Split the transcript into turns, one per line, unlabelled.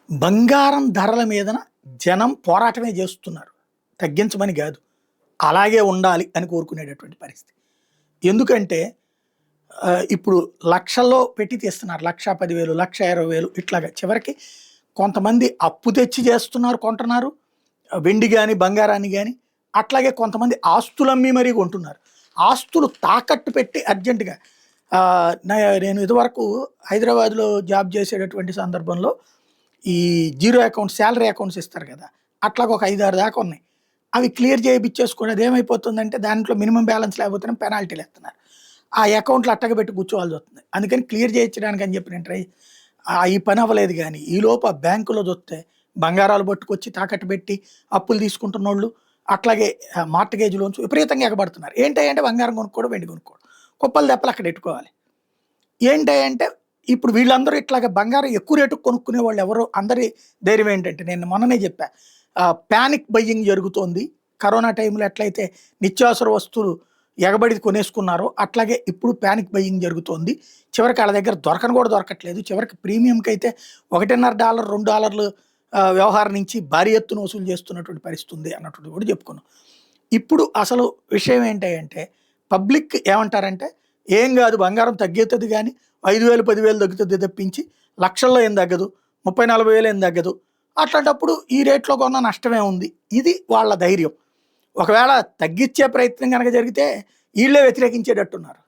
బంగారం ధరల మీదన జనం పోరాటమే చేస్తున్నారు. తగ్గించమని కాదు. అలాగే ఉండాలి అని కోరుకునేటటువంటి పరిస్థితి. ఎందుకంటే ఇప్పుడు లక్షల్లో పెట్టి తీస్తున్నారు. 1,10,000, 1,20,000 ఇట్లాగా. చివరికి కొంతమంది అప్పు తెచ్చి చేస్తున్నారు, కొంటున్నారు. వెండి గాని, బంగారాన్ని గాని. అట్లాగే కొంతమంది ఆస్తులమ్మి మరీ కొంటున్నారు. ఆస్తులు తాకట్టు పెట్టి అర్జెంట్‌గా నేను ఇదివరకు హైదరాబాద్‌లో జాబ్ చేసేటటువంటి సందర్భంలో ఈ జీరో అకౌంట్, సాలరీ అకౌంట్స్ ఇస్తారు కదా! అట్లాగా ఒక 5, 6 దాకా ఉన్నాయి. అవి క్లియర్ చేపిచ్చేసుకొని అదేమైపోతుందంటే దాంట్లో మినిమమ్ బ్యాలెన్స్ లేకపోతేనే పెనాల్టీలేస్తున్నారు. ఆ అకౌంట్లు అట్టగబెట్టి కూర్చోవాల్సొస్తుంది. అందుకని క్లియర్ చేయించడానికి అని చెప్పి నేను ఈ పని అవ్వలేదు గానీ, ఈలోపు ఆ బ్యాంకులో చూస్తే బంగారాలు పట్టుకొచ్చి తాకట్టు పెట్టి అప్పులు తీసుకుంటున్నోళ్ళు, అట్లాగే మార్ట్‌గేజ్ లోన్స్ విపరీతంగా ఎగబడుతున్నారు. ఏంటంటే బంగారం కొనుక్కోవడం, వెండి కొనుక్కోవడం. కుప్పలు తెప్పలు అక్కడ ఎట్టుకోవాలి. ఏంటంటే ఇప్పుడు వీళ్ళందరూ ఇట్లాగ బంగారం ఎక్కువ రేటుకి కొనుక్కునే వాళ్ళు ఎవరో అందరి ధైర్యం ఏంటంటే నేను మొన్ననే చెప్పా. పానిక్ బయ్యింగ్ జరుగుతోంది. కరోనా టైంలో ఎట్లయితే నిత్యావసర వస్తువులు ఎగబడి కొనేసుకున్నారో అట్లాగే ఇప్పుడు పానిక్ బయ్యింగ్ జరుగుతోంది. చివరికి ఆళ్ళ దగ్గర దొరకను కూడా దొరకట్లేదు. చివరికి ప్రీమియంకైతే $1.5, $2 వ్యవహారం నుంచి భారీ ఎత్తున వసూలు చేస్తున్నటువంటి పరిస్థితి ఉంది అన్నటువంటిది కూడా చెప్పుకున్నాం. ఇప్పుడు అసలు విషయం ఏంటంటే పబ్లిక్ ఏమంటారంటే ఏం కాదు బంగారం తగ్గుతుంది కానీ 5,000, 10,000 తగ్గుతుంది తప్పించి లక్షల్లో ఏం తగ్గదు, 30, 40,000 ఏం తగ్గదు. అట్లాంటప్పుడు ఈ రేట్లో కొన్న నష్టమే ఉంది. ఇది వాళ్ళ ధైర్యం. ఒకవేళ తగ్గించే ప్రయత్నం కనుక జరిగితే వీళ్ళే వ్యతిరేకించేటట్టున్నారు.